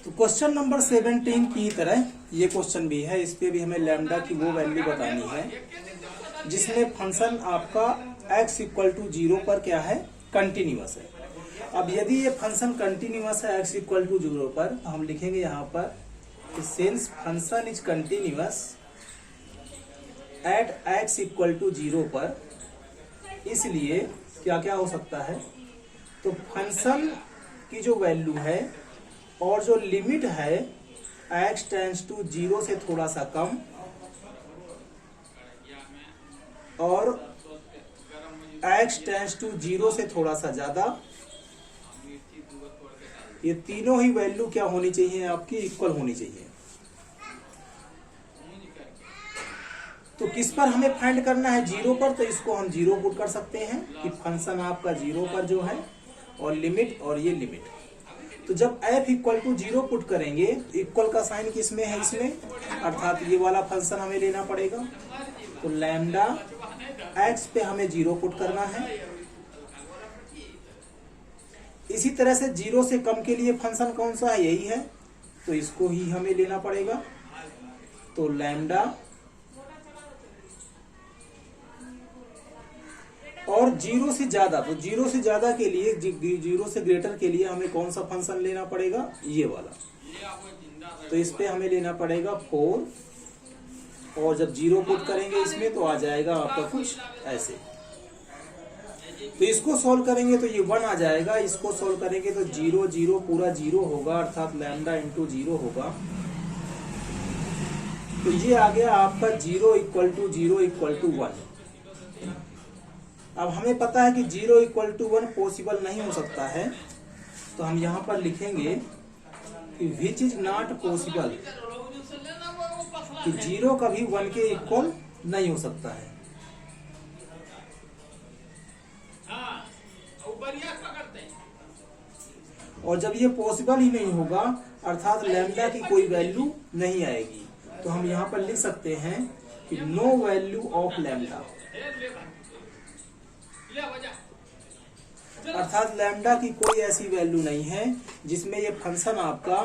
तो question number 17 की तरह ये क्वेश्चन भी है। इस पे भी हमें लैम्डा की वो वैल्यू बतानी है जिसमें फंक्शन आपका x इक्वल टू 0 पर क्या है, कंटिन्यूअस है। अब यदि ये फंक्शन कंटिन्यूअस है x इक्वल टू 0 पर, तो हम लिखेंगे यहाँ पर since function is continuous at x equal to 0 पर, इसलिए क्या क्या हो सकता है, तो फंक्शन की जो वैल्यू है और जो लिमिट है x टेंड्स टू 0 से थोड़ा सा कम और x टेंड्स टू 0 से थोड़ा सा ज्यादा, ये तीनों ही वैल्यू क्या होनी चाहिए, आपकी इक्वल होनी चाहिए। तो किस पर हमें फाइंड करना है, 0 पर, तो इसको हम 0 पुट कर सकते हैं कि फंक्शन आपका 0 पर जो है और लिमिट और ये लिमिट। तो जब f इक्वल टू 0 पुट करेंगे, इक्वल का साइन किस में है, इसमें, अर्थात ये वाला फंक्शन हमें लेना पड़ेगा। तो लैम्डा x पे हमें 0 पुट करना है। इसी तरह से 0 से कम के लिए फंक्शन कौन सा है, यही है, तो इसको ही हमें लेना पड़ेगा। तो लैम्डा और 0 से ज्यादा, तो 0 से ज्यादा के लिए, 0 से ग्रेटर के लिए हमें कौन सा फंक्शन लेना पड़ेगा, ये वाला। तो इस पे हमें लेना पड़ेगा 4, और जब 0 पुट करेंगे इसमें तो आ जाएगा आपका कुछ ऐसे। तो इसको सॉल्व करेंगे तो ये 1 आ जाएगा, इसको सॉल्व करेंगे तो 0 0 पूरा 0 होगा, अर्थात लैम्डा इंटू 0 होगा। तो ये आ गया आपका 0 इक्वल टू 0 इक्वल टू 1। अब हमें पता है कि 0 इक्वल टू 1 पॉसिबल नहीं हो सकता है, तो हम यहां पर लिखेंगे कि विच इज नॉट पॉसिबल, कि 0 कभी 1 के इक्वल नहीं हो सकता है। और जब ये पॉसिबल ही नहीं होगा, अर्थात लैम्डा की कोई वैल्यू नहीं आएगी, तो हम यहां पर लिख सकते हैं कि नो वैल्यू ऑफ लैम्डा, अर्थात लैम्डा की कोई ऐसी वैल्यू नहीं है जिसमें ये फंक्शन आपका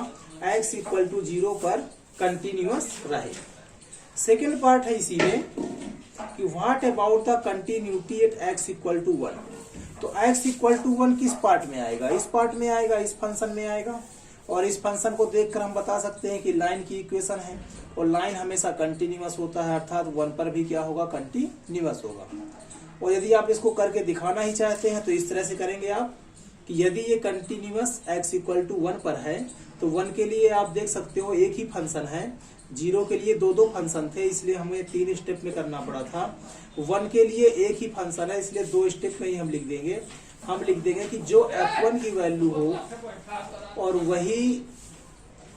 x इक्वल टू 0 पर कंटिन्यूअस रहे। सेकेंड पार्ट है इसी में कि what about the continuity at x equal to 1। तो x इक्वल टू 1 किस पार्ट में आएगा, इस पार्ट में आएगा, इस फंक्शन में आएगा। और इस फंक्शन को देखकर हम बता सकते हैं कि लाइन की इक्वेशन है, और लाइन हमेशा कंटिन्यूअस होता है, अर्थात 1 पर भी क्या होगा, कंटिन्यूअस होगा। और यदि आप इसको करके दिखाना ही चाहते हैं तो इस तरह से करेंगे आप कि यदि ये कंटिन्यूअस x इक्वल टू 1 पर है, तो 1 के लिए आप देख सकते हो एक ही फंक्शन है, 0 के लिए दो फंक्शन थे, इसलिए हमें 3 स्टेप में करना पड़ा था। 1 के लिए एक ही फंक्शन है, इसलिए 2 स्टेप में ही हम लिख देंगे। हम लिख देंगे कि जो f1 की वैल्यू हो और वही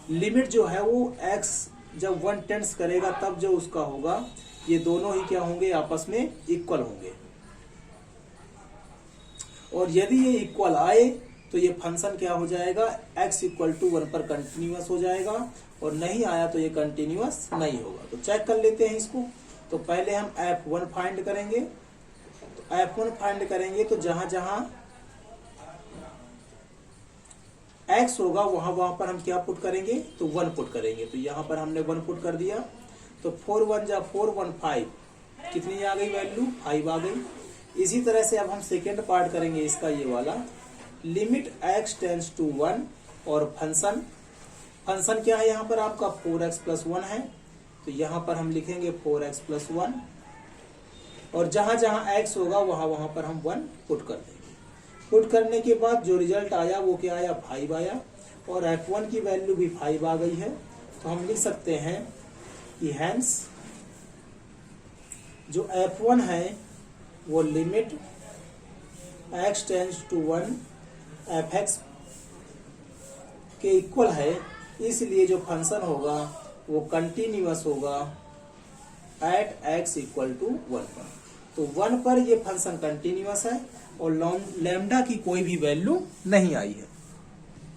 लिमिट जो है वो x जब 1 टेंड्स करेगा तब जो उसका होगा, ये दोनों ही क्या होंगे, आपस में इक्वल होंगे। और यदि ये इक्वल आए तो ये फंक्शन क्या हो जाएगा, x इक्वल टू 1 पर कंटिन्यूअस हो जाएगा, और नहीं आया तो ये कंटिन्यूअस नहीं होगा। तो चेक कर लेते हैं इसको। तो पहले हम f1 फाइंड करेंगे। तो f1 फाइंड करेंगे तो जहां जहां x होगा वहां वहां पर हम क्या पुट करेंगे, तो 1 पुट करेंगे। तो यहां पर हमने 1 पुट कर दिया, तो 4 1 जा 4 1 5, कितनी आ गई वैल्यू, 5 आ गई। इसी तरह से अब हम सेकेंड पार्ट करेंगे इसका, ये वाला लिमिट x टेंड्स टू 1, और फंक्शन क्या है यहाँ पर आपका 4x प्लस 1 है, तो यहाँ पर हम लिखेंगे 4x प्लस 1, और जहां जहां x होगा वहां वहां पर हम 1 पुट कर देंगे। पुट करने के बाद जो रिजल्ट आया वो क्या आया, 5 आया, और f1 की वैल्यू भी 5 आ गई है। तो हम लिख सकते हैं कि हैंस जो f1 है वो limit x tends to 1 fx के इक्वल है, इसलिए जो फंक्शन होगा वो कंटिन्यूअस होगा एट x इक्वल टू 1 पर। तो 1 पर ये फंक्शन कंटिन्यूअस है और लैम्डा की कोई भी वैल्यू नहीं आई है।